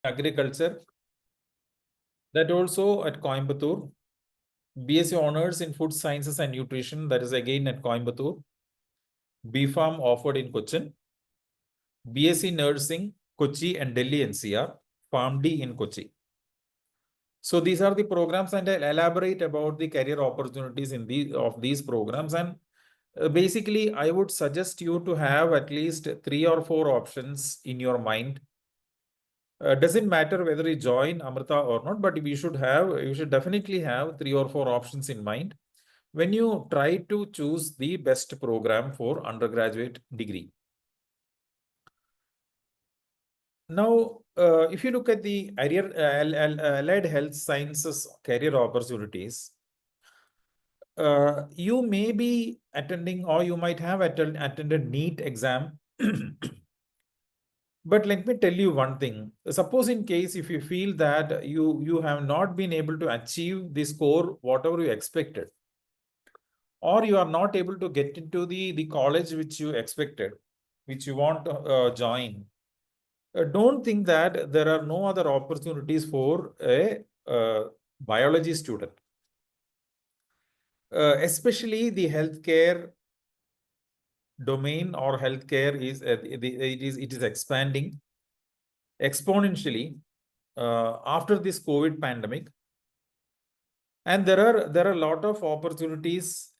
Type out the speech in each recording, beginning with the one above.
Agriculture, that also at Coimbatore. BSc Honors in Food Sciences and Nutrition, that is again at Coimbatore. B.Pharm offered in Cochin. BSc Nursing, Kochi and Delhi NCR. PharmD in Kochi. So these are the programs, and I'll elaborate about the career opportunities in these programs. And basically, I would suggest you to have at least 3 or 4 options in your mind. Doesn't matter whether you join Amrita or not, but you should definitely have 3 or 4 options in mind when you try to choose the best program for undergraduate degree. Now, if you look at the allied health sciences career opportunities, you may be attending, or you might have attended NEET exam. But let me tell you one thing. Suppose in case if you feel that you have not been able to achieve the score whatever you expected, or you are not able to get into the college which you expected, which you want to join, don't think that there are no other opportunities for a biology student. Especially the healthcare domain or healthcare is it is expanding exponentially after this COVID pandemic, and there are a lot of opportunities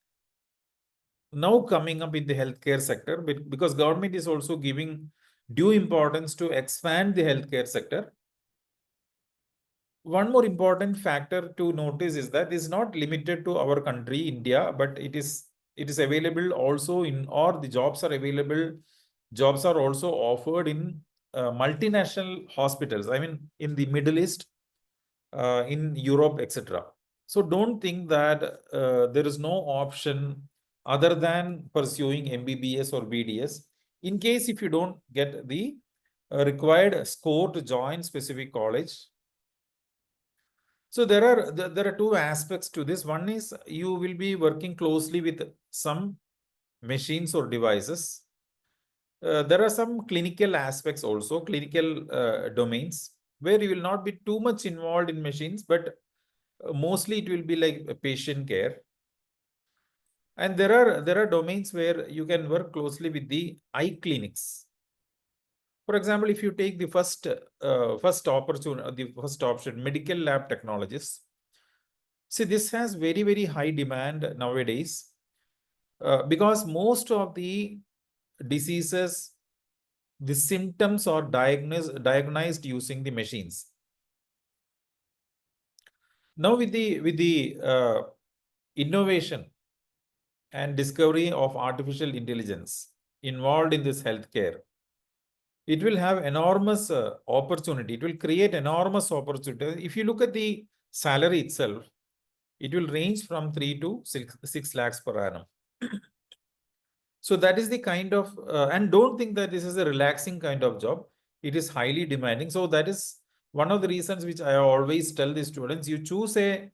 now coming up in the healthcare sector, because government is also giving due importance to expand the healthcare sector. One more important factor to notice is that it's not limited to our country, India, but it is available also in, or the jobs are available. Jobs are also offered in multinational hospitals. I mean, in the Middle East, in Europe, etc. So don't think that there is no option other than pursuing MBBS or BDS. In case if you don't get the required score to join specific college. So there are 2 aspects to this. One is you will be working closely with some machines or devices. There are some clinical aspects also, clinical domains, where you will not be too much involved in machines, but mostly it will be like patient care. And there are domains where you can work closely with the eye clinics. For example, if you take the first option, medical lab technologists. See, this has very, very high demand nowadays because most of the diseases, the symptoms are diagnosed using the machines. Now with the innovation and discovery of artificial intelligence involved in this healthcare, it will have enormous opportunity. It will create enormous opportunity. If you look at the salary itself, it will range from 3 to 6 lakhs per annum. So that is the kind of, and don't think that this is a relaxing kind of job. It is highly demanding. So that is one of the reasons which I always tell the students, you choose a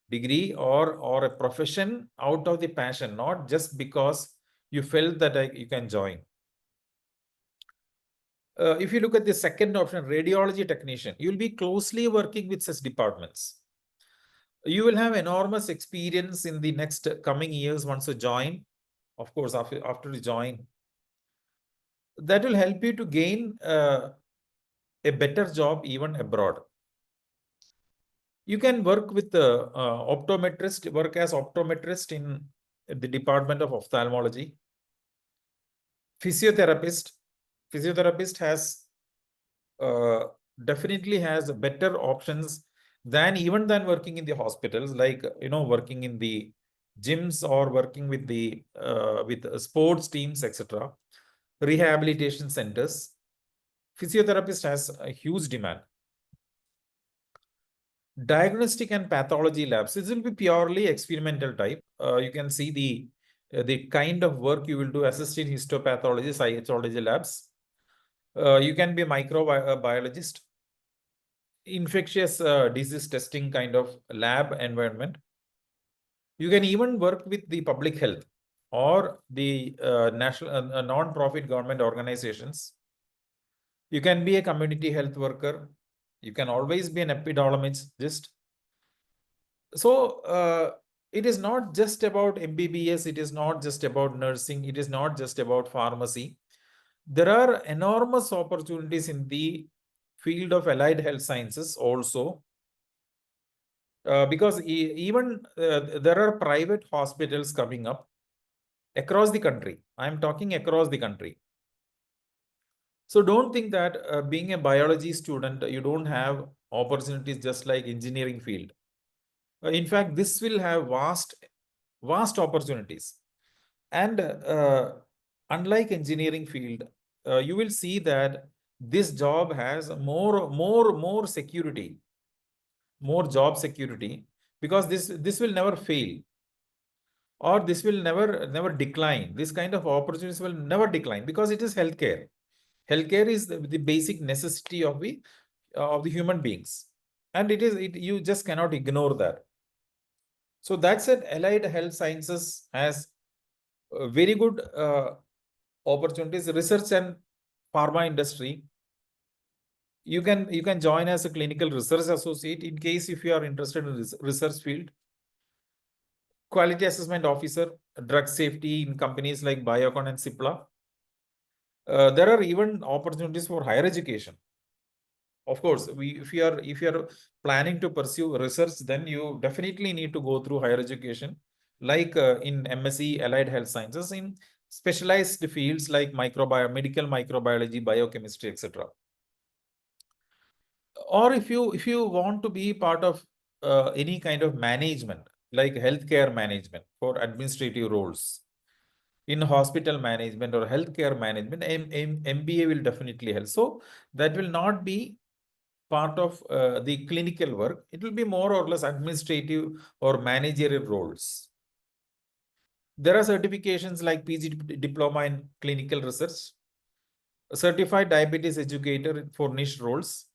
degree or a profession out of the passion, not just because you felt that you can join. If you look at the second option, radiology technician, you'll be closely working with such departments. You will have enormous experience in the next coming years once you join. Of course, after you join, that will help you to gain a better job even abroad. You can work with the optometrist, work as optometrist in the Department of Ophthalmology. Physiotherapist has definitely has better options than working in the hospitals, like working in the gyms or working with the sports teams, etc. Rehabilitation centers. Physiotherapist has a huge demand. Diagnostic and pathology labs, this will be purely experimental type. You can see the kind of work you will do: assisted histopathology, cytology labs. You can be a microbiologist, infectious disease testing kind of lab environment. You can even work with the public health or the national non-profit government organizations. You can be a community health worker. You can always be an epidemiologist. So it is not just about MBBS. It is not just about nursing. It is not just about pharmacy. There are enormous opportunities in the field of allied health sciences also, because even there are private hospitals coming up across the country. I'm talking across the country. So don't think that being a biology student, you don't have opportunities just like engineering field. In fact, this will have vast opportunities. And unlike engineering field, you will see that this job has more security, more job security, because this will never fail, or this will never decline. This kind of opportunities will never decline because it is healthcare. Healthcare is the basic necessity of the human beings, and you just cannot ignore that. So that's it. Allied health sciences has very good opportunities. Research and pharma industry. You can join as a clinical research associate in case if you are interested in research field. Quality assessment officer, drug safety in companies like Biocon and Cipla. There are even opportunities for higher education. Of course, if you are planning to pursue research, then you definitely need to go through higher education, like in MSc Allied Health Sciences, in specialized fields like medical microbiology, biochemistry, etc. Or if you want to be part of any kind of management, like healthcare management for administrative roles in hospital management or healthcare management, MBA will definitely help. So that will not be part of the clinical work. It will be more or less administrative or managerial roles. There are certifications like PG diploma in clinical research, certified diabetes educator for niche roles.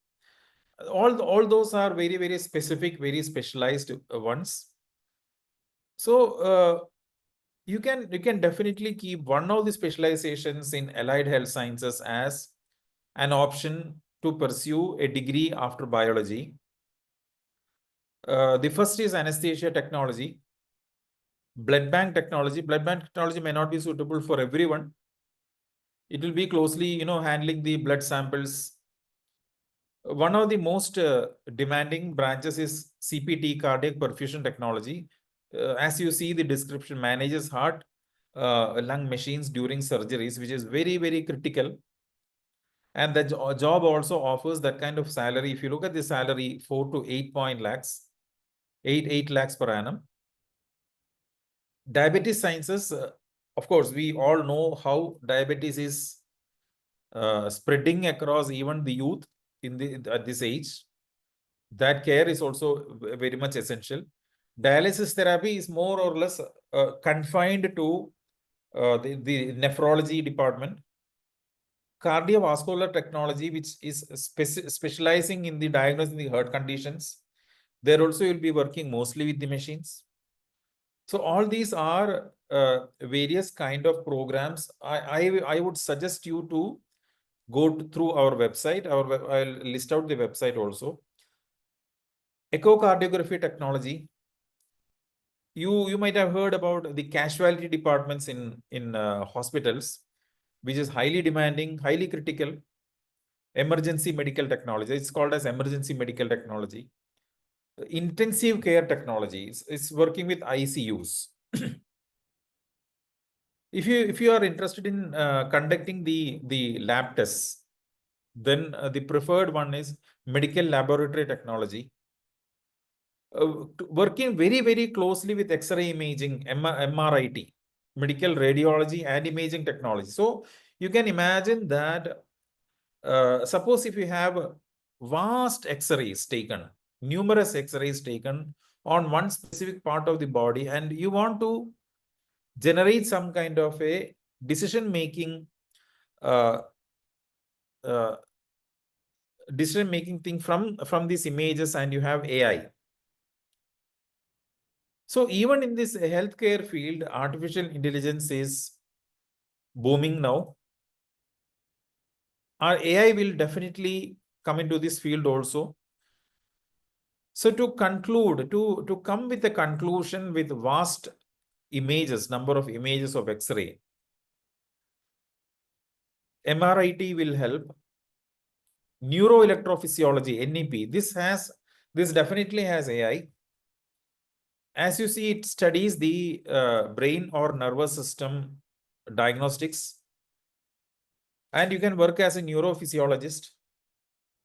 All those are very specific, very specialized ones. So you can definitely keep one of the specializations in allied health sciences as an option to pursue a degree after biology. The first is anesthesia technology, blood bank technology. Blood bank technology may not be suitable for everyone. It will be closely, handling the blood samples. One of the most demanding branches is CPT, cardiac perfusion technology. As you see, the description manages heart, lung machines during surgeries, which is very critical. And the job also offers that kind of salary. If you look at the salary, 4 to 8 lakhs, 8 lakhs per annum. Diabetes sciences, of course, we all know how diabetes is spreading across even the youth at this age. That care is also very much essential. Dialysis therapy is more or less confined to the nephrology department. Cardiovascular technology, which is specializing in the diagnosing the heart conditions. There also you'll be working mostly with the machines. So all these are various kind of programs. I would suggest you to go through our website. I'll list out the website also. Echocardiography technology. You might have heard about the casualty departments in hospitals, which is highly demanding, highly critical. Emergency medical technology. It's called as emergency medical technology. Intensive care technology. It's working with ICUs. If you are interested in conducting the lab tests, then the preferred one is medical laboratory technology. Working very closely with X-ray imaging, MRIT, medical radiology and imaging technology. So you can imagine that suppose if you have vast X-rays taken, numerous X-rays taken on one specific part of the body, and you want to generate some kind of a decision-making uh, uh, thing from these images, and you have AI. So even in this healthcare field, artificial intelligence is booming now. Our AI will definitely come into this field also. So to conclude, to come with a conclusion with vast images, number of images of X-ray, MRIT will help. Neuroelectrophysiology, NEP, this definitely has AI. As you see, it studies the brain or nervous system diagnostics. And you can work as a neurophysiologist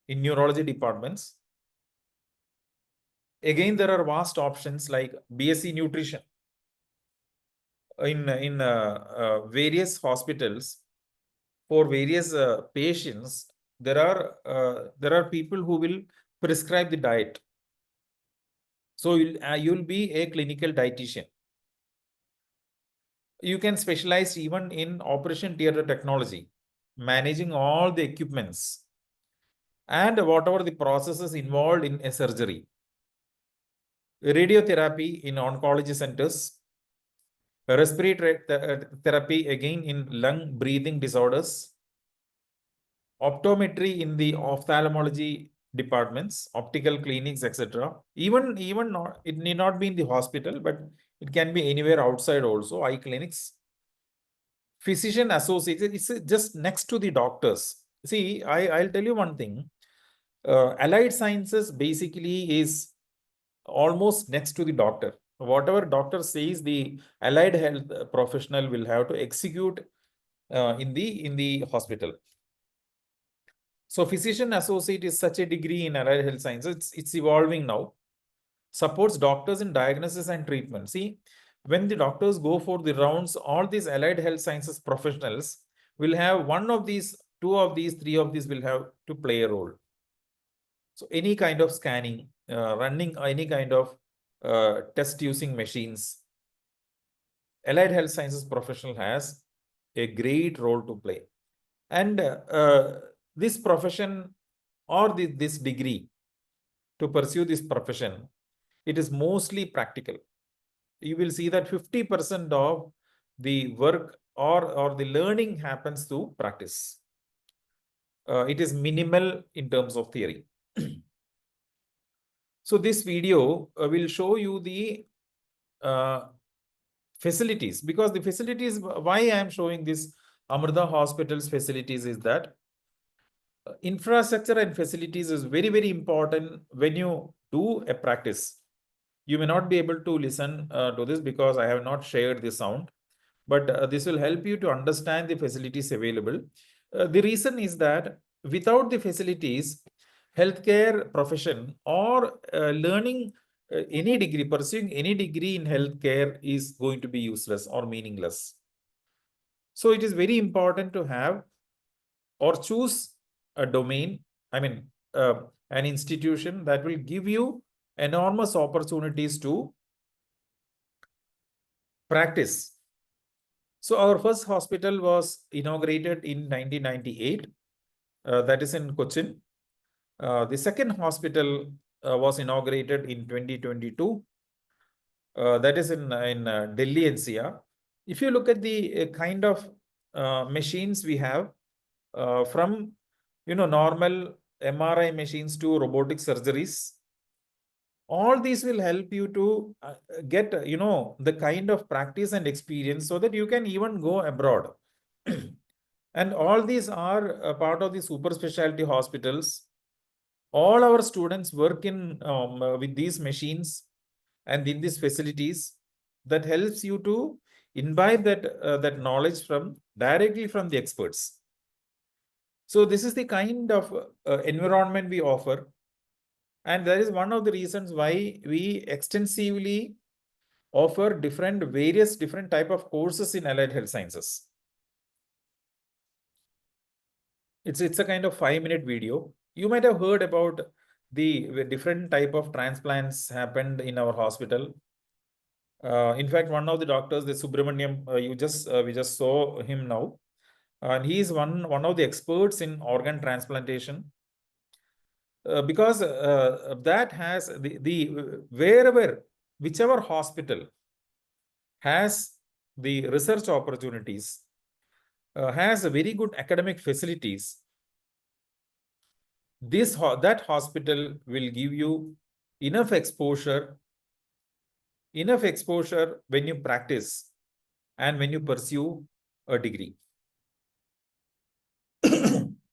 in neurology departments. Again, there are vast options like BSc nutrition. In various hospitals, for various patients, there are people who will prescribe the diet. So you'll be a clinical dietitian. You can specialize even in operation theater technology, managing all the equipments and whatever the processes involved in a surgery. Radiotherapy in oncology centers, respiratory therapy again in lung breathing disorders, optometry in the ophthalmology departments, optical clinics, etc. Even not, it need not be in the hospital, but it can be anywhere outside also, eye clinics. Physician associates, it's just next to the doctors. See, I'll tell you one thing. Allied sciences basically is almost next to the doctor. Whatever doctor says, the allied health professional will have to execute in the hospital. So physician associate is such a degree in allied health sciences. It's evolving now. Supports doctors in diagnosis and treatment. See, when the doctors go for the rounds, all these allied health sciences professionals will have one of these, two of these, three of these will have to play a role. So any kind of scanning, running any kind of test using machines, allied health sciences professional has a great role to play. And this profession or this degree, to pursue this profession, it is mostly practical. You will see that 50% of the work or the learning happens through practice. It is minimal in terms of theory. So this video will show you the facilities, because the facilities, why I am showing this Amrita Hospital's facilities is that infrastructure and facilities is very, very important when you do a practice. You may not be able to listen to this because I have not shared the sound, but this will help you to understand the facilities available. The reason is that without the facilities, healthcare profession or learning any degree, pursuing any degree in healthcare is going to be useless or meaningless. So it is very important to have or choose a domain, an institution that will give you enormous opportunities to practice. So our first hospital was inaugurated in 1998, that is in Cochin. The second hospital was inaugurated in 2022, that is in Delhi NCR. If you look at the kind of machines we have, from normal MRI machines to robotic surgeries, all these will help you to get the kind of practice and experience so that you can even go abroad. And all these are a part of the super specialty hospitals. All our students work in with these machines and in these facilities that helps you to imbibe that knowledge directly from the experts. So this is the kind of environment we offer. And that is one of the reasons why we extensively offer various different type of courses in allied health sciences. It's a kind of 5-minute video. You might have heard about the different type of transplants happened in our hospital. In fact, one of the doctors, the Subramaniam, we just saw him now, and he is one of the experts in organ transplantation. Because that has whichever hospital has the research opportunities, has a very good academic facilities, that hospital will give you enough exposure when you practice and when you pursue a degree.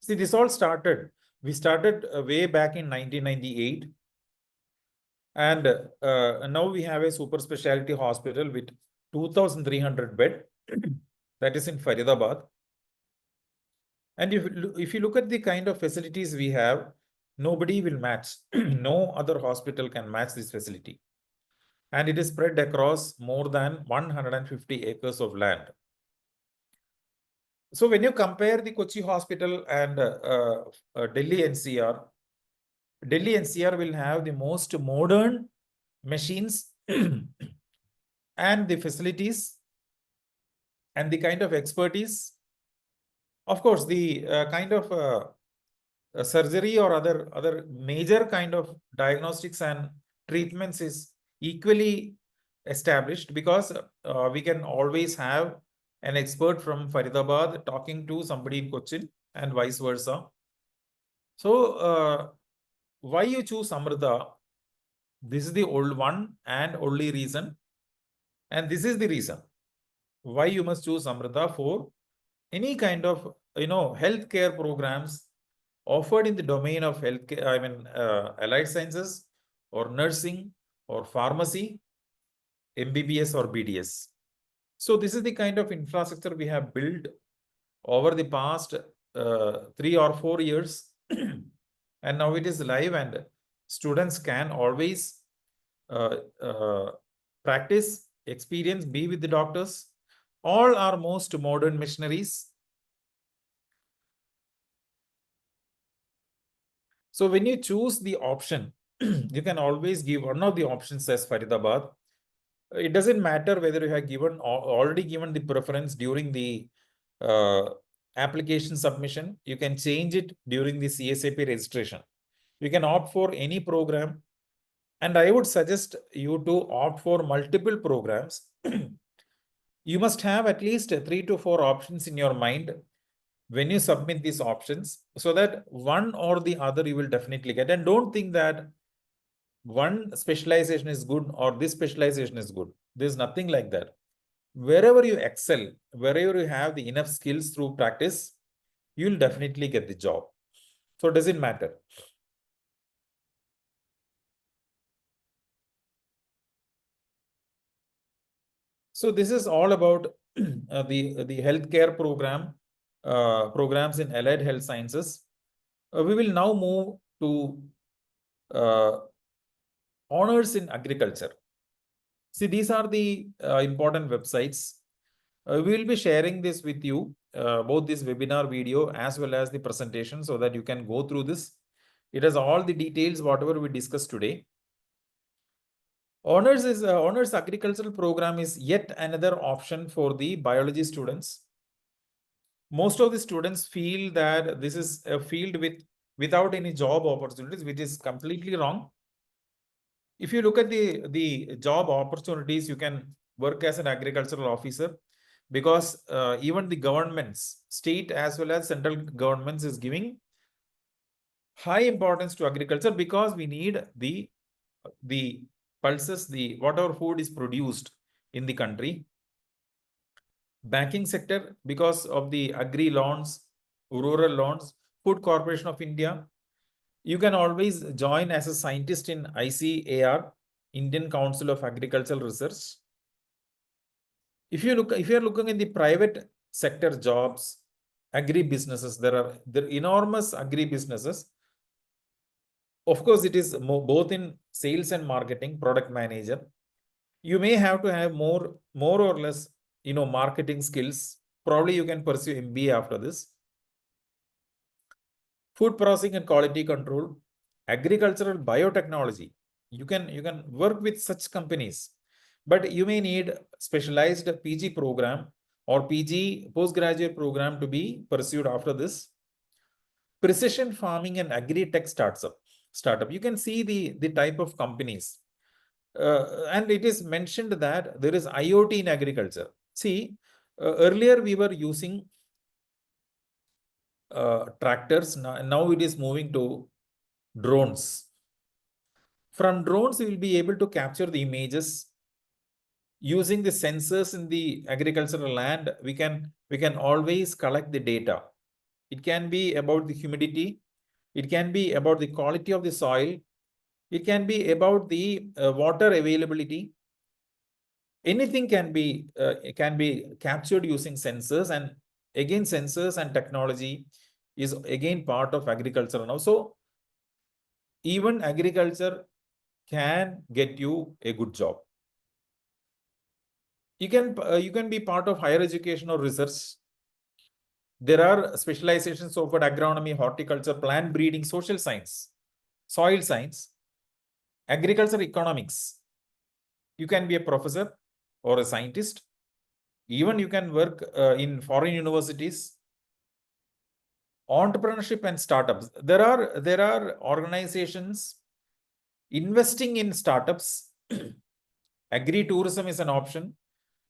See, this all started. We started way back in 1998, and now we have a super specialty hospital with 2,300 bed that is in Faridabad. And if you look at the kind of facilities we have, nobody will match. No other hospital can match this facility. And it is spread across more than 150 acres of land. So when you compare the Kochi hospital and Delhi NCR, Delhi NCR will have the most modern machines and the facilities and the kind of expertise. Of course, the kind of surgery or other major kind of diagnostics and treatments is equally established, because we can always have an expert from Faridabad talking to somebody in Cochin and vice versa. So why you choose Amrita? This is the old one and only reason, and this is the reason why you must choose Amrita for any kind of healthcare programs offered in the domain of healthcare, allied sciences or nursing or pharmacy, MBBS or BDS. So this is the kind of infrastructure we have built over the past 3 or 4 years. And now it is live, and students can always practice, experience, be with the doctors. All are most modern missionaries. So when you choose the option, you can always give one of the options as Faridabad. It doesn't matter whether you have already given the preference during the application submission. You can change it during the CSAP registration. You can opt for any program, and I would suggest you to opt for multiple programs. You must have at least 3 to 4 options in your mind when you submit these options, so that one or the other you will definitely get. And don't think that one specialization is good or this specialization is good. There's nothing like that. Wherever you excel, wherever you have the enough skills through practice, you'll definitely get the job. So it doesn't matter. So this is all about the healthcare programs in allied health sciences. We will now move to honors in agriculture. See, these are the important websites. We will be sharing this with you, both this webinar video as well as the presentation, so that you can go through this. It has all the details, whatever we discussed today. Honors agricultural program is yet another option for the biology students. Most of the students feel that this is a field without any job opportunities, which is completely wrong. If you look at the job opportunities, you can work as an agricultural officer, because even the governments, state as well as central governments, is giving high importance to agriculture, because we need the pulses, whatever food is produced in the country. Banking sector, because of the agri loans, rural loans, Food Corporation of India. You can always join as a scientist in ICAR, Indian Council of Agricultural Research. If you are looking in the private sector jobs, agri businesses, there are enormous agri businesses. Of course, it is both in sales and marketing, product manager. You may have to have more or less, marketing skills. Probably you can pursue MBA after this. Food processing and quality control, agricultural biotechnology. You can work with such companies, but you may need specialized PG program or PG postgraduate program to be pursued after this. Precision farming and agri-tech startup. You can see the type of companies. And it is mentioned that there is IoT in agriculture. See, earlier we were using tractors. Now it is moving to drones. From drones, we will be able to capture the images using the sensors in the agricultural land. We can always collect the data. It can be about the humidity. It can be about the quality of the soil. It can be about the water availability. Anything can be captured using sensors, and again, sensors and technology is again part of agriculture now. So even agriculture can get you a good job. You can be part of higher education or research. There are specializations offered: agronomy, horticulture, plant breeding, social science, soil science, agriculture economics. You can be a professor or a scientist. Even you can work in foreign universities. Entrepreneurship and startups. There are organizations investing in startups. Agri-tourism is an option.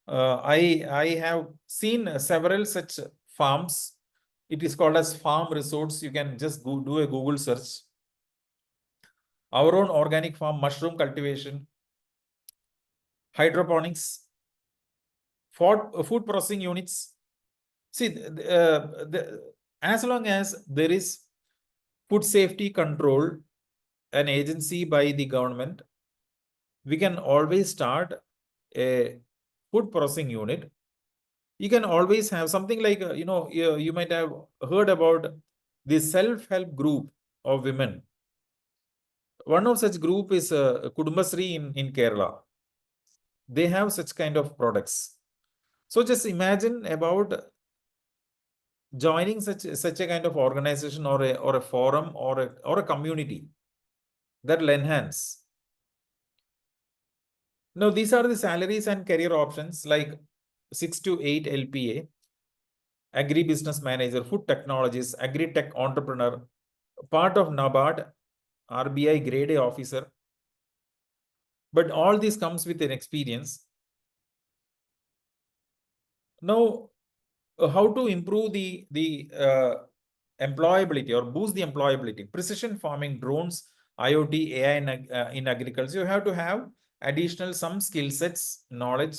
I have seen several such farms. It is called as farm resorts. You can just do a Google search. Our own organic farm, mushroom cultivation, hydroponics, food processing units. See, as long as there is food safety control, an agency by the government, we can always start a food processing unit. You can always have something like, you might have heard about the self-help group of women. One of such group is Kudumbasri in Kerala. They have such kind of products. So just imagine about joining such a kind of organization, or a forum, or a community that will enhance. Now, these are the salaries and career options like 6 to 8 LPA, agri-business manager, food technologist, agri-tech entrepreneur, part of NABARD, RBI grade A officer. But all this comes with an experience. Now, how to improve the employability or boost the employability? Precision farming, drones, IoT, AI in agriculture. You have to have additional some skill sets, knowledge,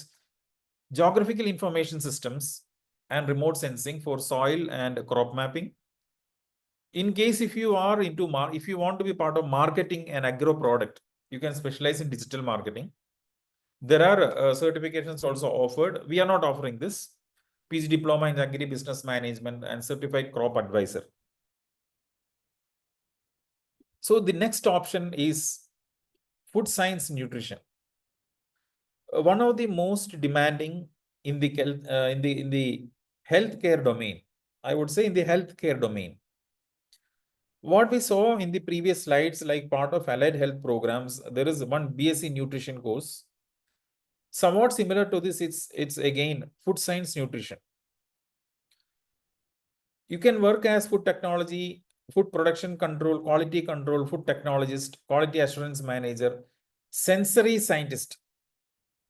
geographical information systems, and remote sensing for soil and crop mapping. In case if you are if you want to be part of marketing an agro product, you can specialize in digital marketing. There are certifications also offered. We are not offering this. PG diploma in agri business management and certified crop advisor. So the next option is food science nutrition. One of the most demanding in the healthcare domain. I would say in the healthcare domain. What we saw in the previous slides, like part of allied health programs, there is one BSc nutrition course. Somewhat similar to this, it's again food science nutrition. You can work as food technology, food production control, quality control, food technologist, quality assurance manager, sensory scientist,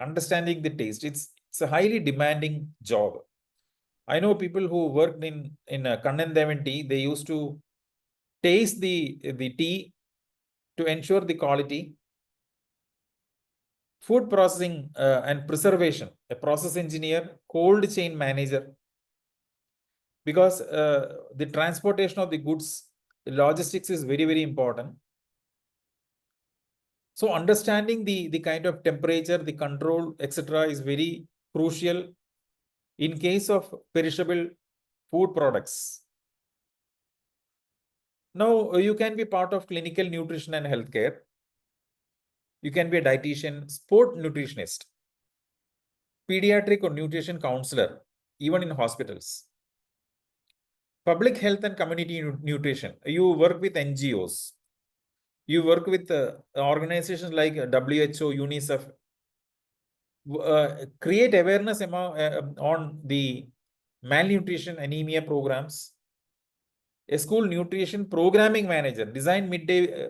understanding the taste. It's a highly demanding job. I know people who worked in Kannan Devan tea. They used to taste the tea to ensure the quality. Food processing and preservation, a process engineer, cold chain manager, because the transportation of the goods, the logistics is very, very important. So understanding the kind of temperature, the control, etc. is very crucial in case of perishable food products. Now, you can be part of clinical nutrition and healthcare. You can be a dietitian, sport nutritionist, pediatric or nutrition counselor, even in hospitals. Public health and community nutrition. You work with NGOs. You work with organizations like WHO, UNICEF. Create awareness on the malnutrition, anemia programs. A school nutrition programming manager, design midday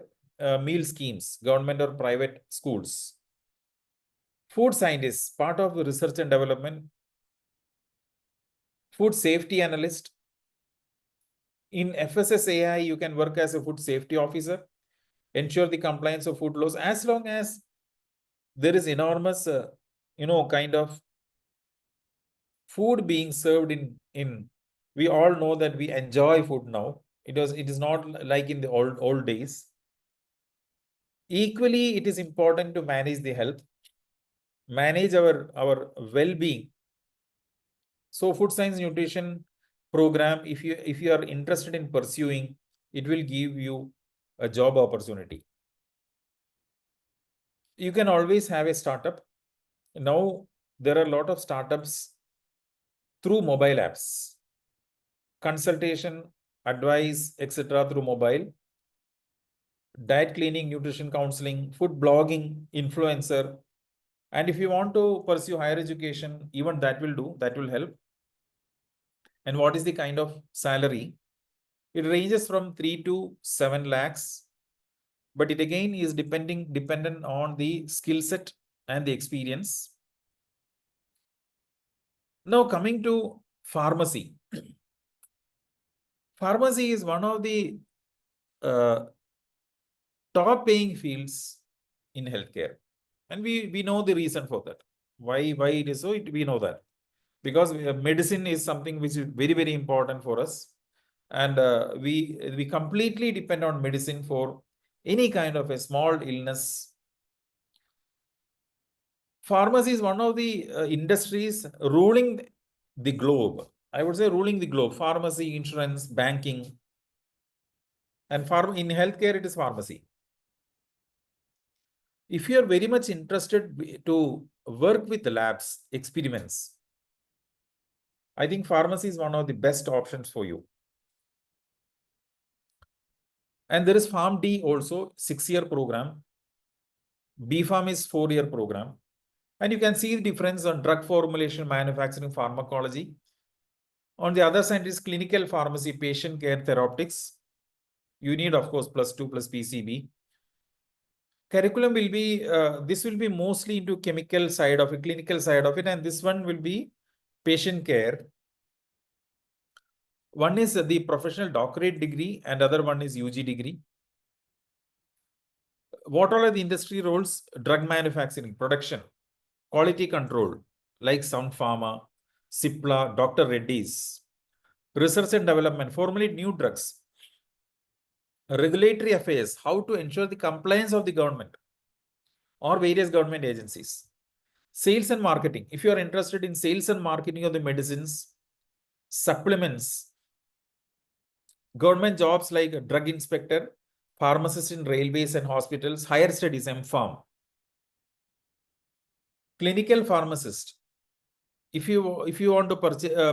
meal schemes, government or private schools. Food scientist, part of research and development. Food safety analyst. In FSSAI, you can work as a food safety officer. ensure the compliance of food laws. As long as there is enormous, kind of food being served in, we all know that we enjoy food now. It is not like in the old days. Equally, it is important to manage the health, manage our well-being. So food science nutrition program, if you are interested in pursuing, it will give you a job opportunity. You can always have a startup. Now there are a lot of startups through mobile apps, consultation, advice, etc. through mobile, diet cleaning, nutrition counseling, food blogging, influencer. And if you want to pursue higher education, even that will do, that will help. And what is the kind of salary? It ranges from 3 to 7 lakhs, but it again is dependent on the skill set and the experience. Now coming to pharmacy. Pharmacy is one of the top paying fields in healthcare. And we know the reason for that. Why it is so, we know that. Because medicine is something which is very, very important for us. And we completely depend on medicine for any kind of a small illness. Pharmacy is one of the industries ruling the globe. I would say ruling the globe. Pharmacy, insurance, banking, and in healthcare, it is pharmacy. If you are very much interested to work with labs, experiments, I think pharmacy is one of the best options for you. And there is Pharm D also, 6-year program. B Pharm is 4-year program. And you can see the difference on drug formulation, manufacturing, pharmacology. On the other side is clinical pharmacy, patient care, therapeutics. You need, of course, +2 plus PCB. Curriculum will be, this will be mostly into chemical side of it, clinical side of it, and this one will be patient care. One is the professional doctorate degree and other one is UG degree. What all are the industry roles? Drug manufacturing, production, quality control, like Sun Pharma, Cipla, Dr. Reddy's. Research and development, formulate new drugs. Regulatory affairs, how to ensure the compliance of the government or various government agencies. Sales and marketing, if you are interested in sales and marketing of the medicines, supplements, government jobs like drug inspector, pharmacist in railways and hospitals, higher studies, M.Pharm. Clinical pharmacist, if you want to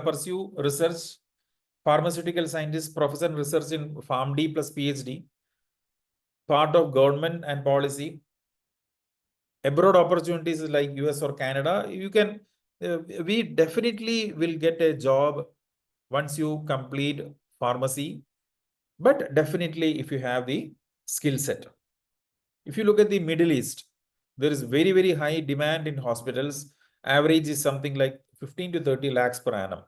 pursue research, pharmaceutical scientist, professor in research in Pharm D plus PhD, part of government and policy, abroad opportunities like US or Canada, you can, we definitely will get a job once you complete pharmacy, but definitely if you have the skill set. If you look at the Middle East, there is very, very high demand in hospitals. Average is something like 15 to 30 lakhs per annum.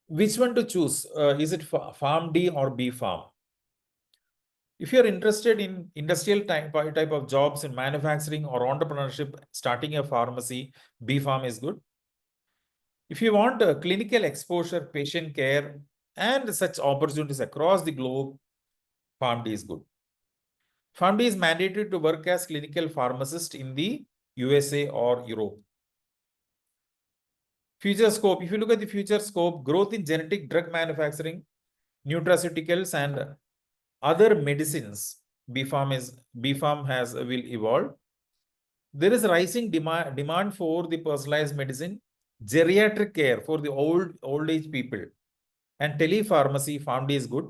Which one to choose? Is it Pharm D or B Pharm? If you're interested in industrial type of jobs in manufacturing or entrepreneurship, starting a pharmacy, B Pharm is good. If you want clinical exposure, patient care, and such opportunities across the globe, Pharm D is good. Pharm D is mandated to work as clinical pharmacist in the USA or Europe. Future scope, if you look at the future scope, growth in genetic drug manufacturing, nutraceuticals, and other medicines, B Pharm will evolve. There is rising demand for the personalized medicine, geriatric care for the old age people, and telepharmacy. Pharm D is good.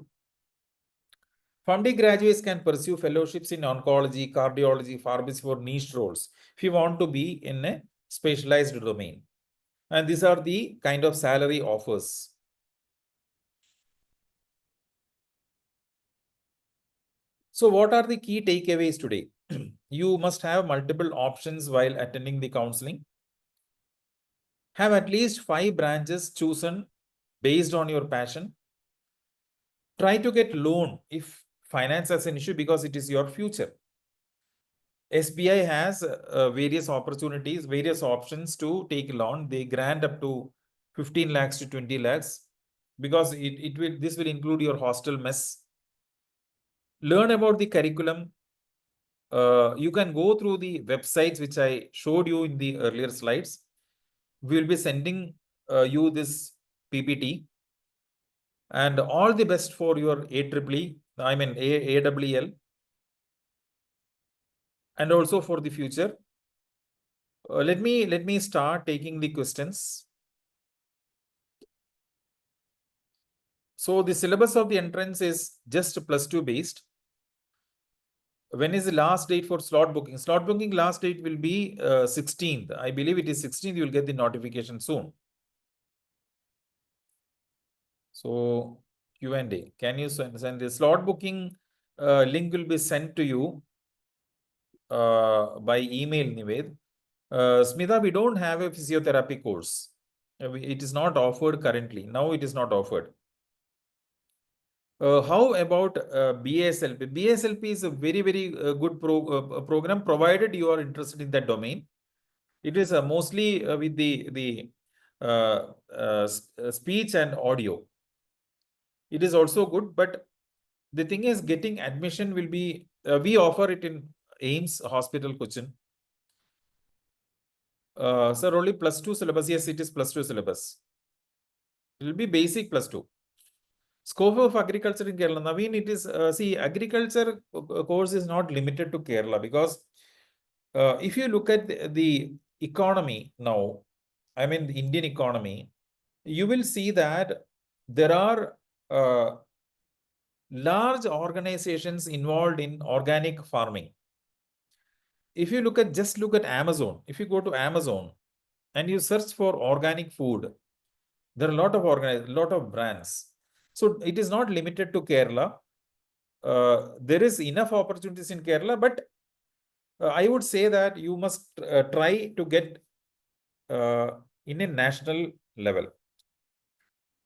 Pharm D graduates can pursue fellowships in oncology, cardiology, pharmacy for niche roles if you want to be in a specialized domain. And these are the kind of salary offers. So what are the key takeaways today? You must have multiple options while attending the counseling. Have at least 5 branches chosen based on your passion. Try to get loan if finance as an issue because it is your future. SBI has various opportunities, various options to take a loan. They grant up to 15 lakhs to 20 lakhs because this will include your hostel mess. Learn about the curriculum. You can go through the websites which I showed you in the earlier slides. We will be sending you this PPT, and all the best for your AEEL, and also for the future. Let me start taking the questions. So the syllabus of the entrance is just +2 based. When is the last date for slot booking? Slot booking last date will be 16th. I believe it is 16th. You will get the notification soon. So Q&A. Can you send the slot booking link will be sent to you by email, Nived. Smita, we don't have a physiotherapy course. It is not offered currently. Now it is not offered. How about BASLP? BASLP is a very, very good program, provided you are interested in that domain. It is mostly with the speech and audio. It is also good, but the thing is getting admission will be, we offer it in AIMS Hospital, Cochin. Sir, only +2 syllabus. Yes, it is +2 syllabus. It will be basic +2. Scope of agriculture in Kerala. Naveen, it is, see, agriculture course is not limited to Kerala because if you look at the economy now, I mean, the Indian economy, you will see that there are large organizations involved in organic farming. If you just look at Amazon, if you go to Amazon and you search for organic food, there are a lot of brands. So it is not limited to Kerala. There is enough opportunities in Kerala, but I would say that you must try to get in a national level.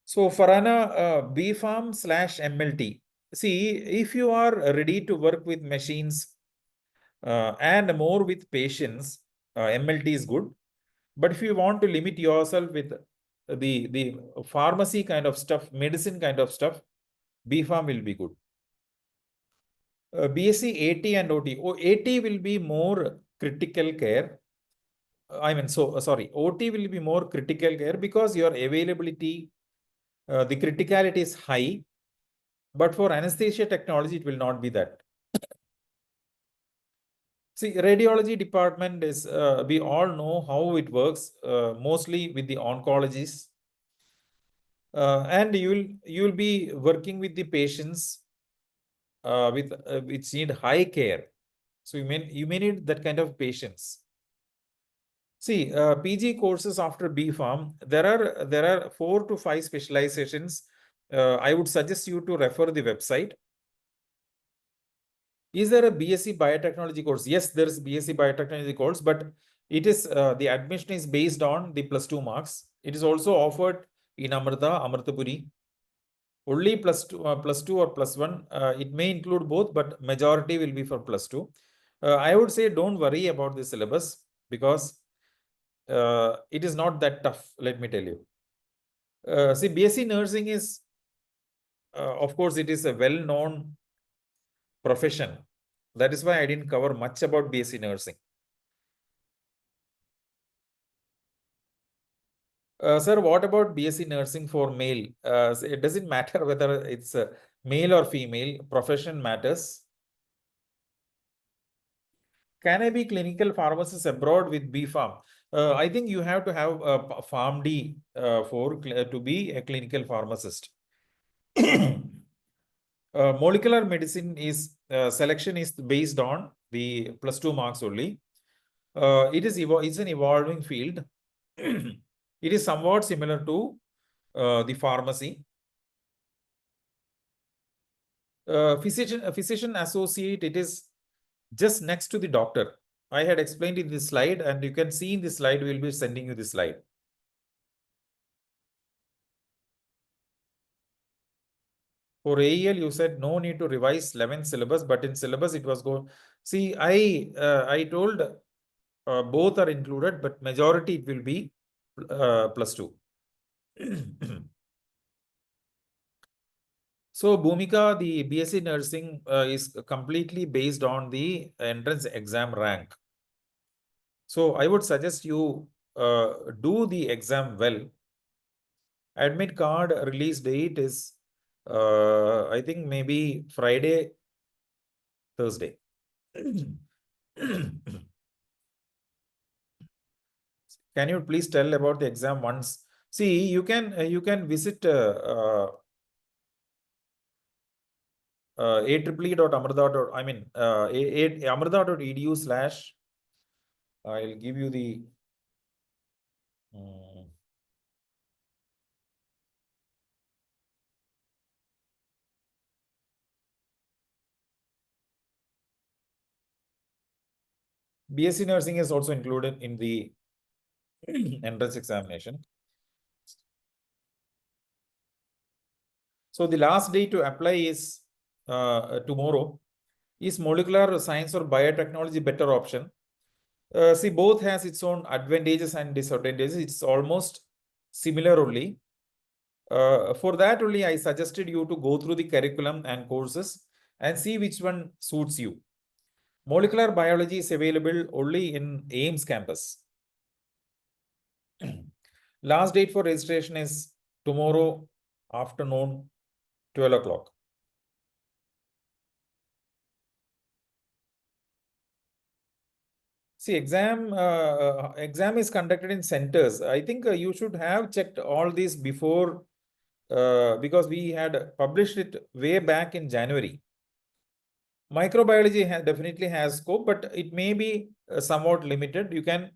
So Farana, B.Pharm/MLT. See, if you are ready to work with machines and more with patients, MLT is good. But if you want to limit yourself with the pharmacy kind of stuff, medicine kind of stuff, B.Pharm will be good. BSc AT and OT. AT will be more critical care. Sorry, OT will be more critical care because your availability, the criticality is high. But for anesthesia technology, it will not be that. See, radiology department is, we all know how it works, mostly with the oncologists. And you will be working with the patients which need high care. So you may need that kind of patients. See, PG courses after B.Pharm, there are 4 to 5 specializations. I would suggest you to refer the website. Is there a BSc Biotechnology course? Yes, there is BSc Biotechnology course, but it is the admission is based on the +2 marks. It is also offered in Amrita, Amritapuri. Only +2 or +1. It may include both, but majority will be for +2. I would say don't worry about the syllabus because it is not that tough, let me tell you. See, BSc nursing is, of course, it is a well-known profession. That is why I didn't cover much about BSc nursing. Sir, what about BSc nursing for male? It doesn't matter whether it's male or female, profession matters. Can I be clinical pharmacist abroad with B.Pharm? I think you have to have a PharmD to be a clinical pharmacist. Molecular medicine is selection is based on the +2 marks only. It's an evolving field. It is somewhat similar to the pharmacy. Physician associate, it is just next to the doctor. I had explained in this slide, and you can see in this slide, we will be sending you this slide. For AEL, you said no need to revise 11th syllabus, but in syllabus it was go. See, I told both are included, but majority it will be +2. So, Bhumika, the BSc nursing is completely based on the entrance exam rank. So, I would suggest you do the exam well. Admit card release date is, I think, maybe Friday, Thursday. Can you please tell about the exam once? See, you can visit AEEE.amrita. I mean, amrita.edu slash. I'll give you the. um, BSc nursing is also included in the entrance examination. So the last day to apply is tomorrow. Is molecular science or biotechnology better option? See, both has its own advantages and disadvantages. It's almost similar only. For that only, I suggested you to go through the curriculum and courses and see which one suits you. Molecular biology is available only in AIMS campus. Last date for registration is tomorrow afternoon, 12 o'clock. See, exam is conducted in centers. I think you should have checked all these before because we had published it way back in January. Microbiology definitely has scope, but it may be somewhat limited. You can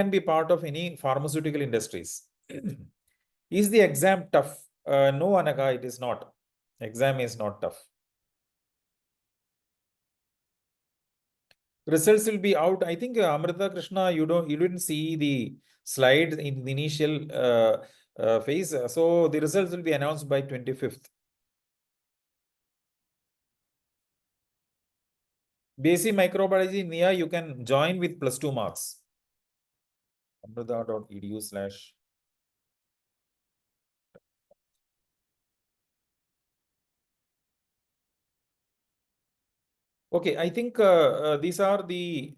be part of any pharmaceutical industries. Is the exam tough? No, Anaka, it is not. Exam is not tough. Results will be out. I think Amrita Krishna, you didn't see the slides in the initial phase. So the results will be announced by 25th. Basic microbiology, Nia, you can join with +2 marks. Amrita.edu slash. Okay, I think these are the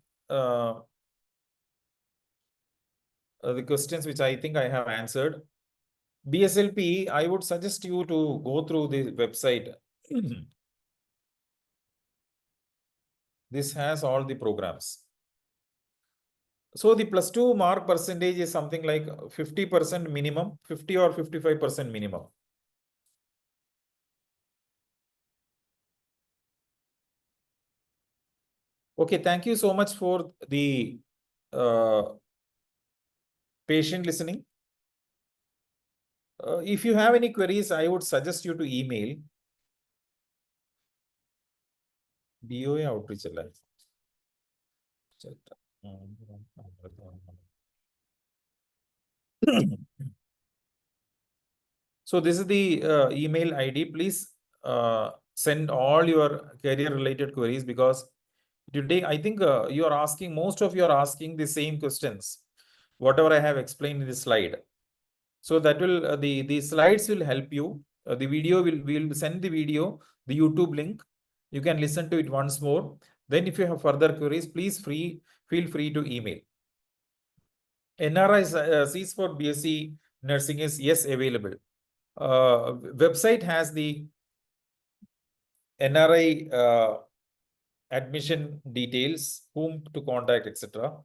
questions which I think I have answered. BSLP, I would suggest you to go through the website. This has all the programs. So the +2 mark percentage is something like 50% minimum, 50 or 55% minimum. Okay, thank you so much for the patient listening. If you have any queries, I would suggest you to email BOA outreach. So this is the email ID. Please send all your career related queries because today I think you are asking, most of you are asking the same questions, whatever I have explained in the slide. So that will the slides will help you. The video will send the video, the YouTube link. You can listen to it once more. Then if you have further queries, please feel free to email. NRI seats for BSc nursing is yes available. Website has the NRI admission details, whom to contact, etc.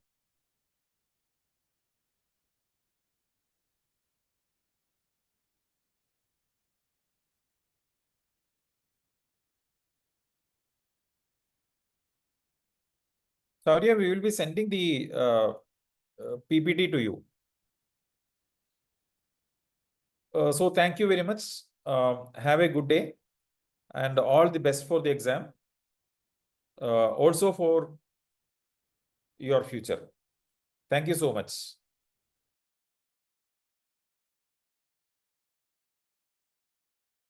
Saurya, we will be sending the PPT to you. So thank you very much. Have a good day and all the best for the exam. Also for your future. Thank you so much.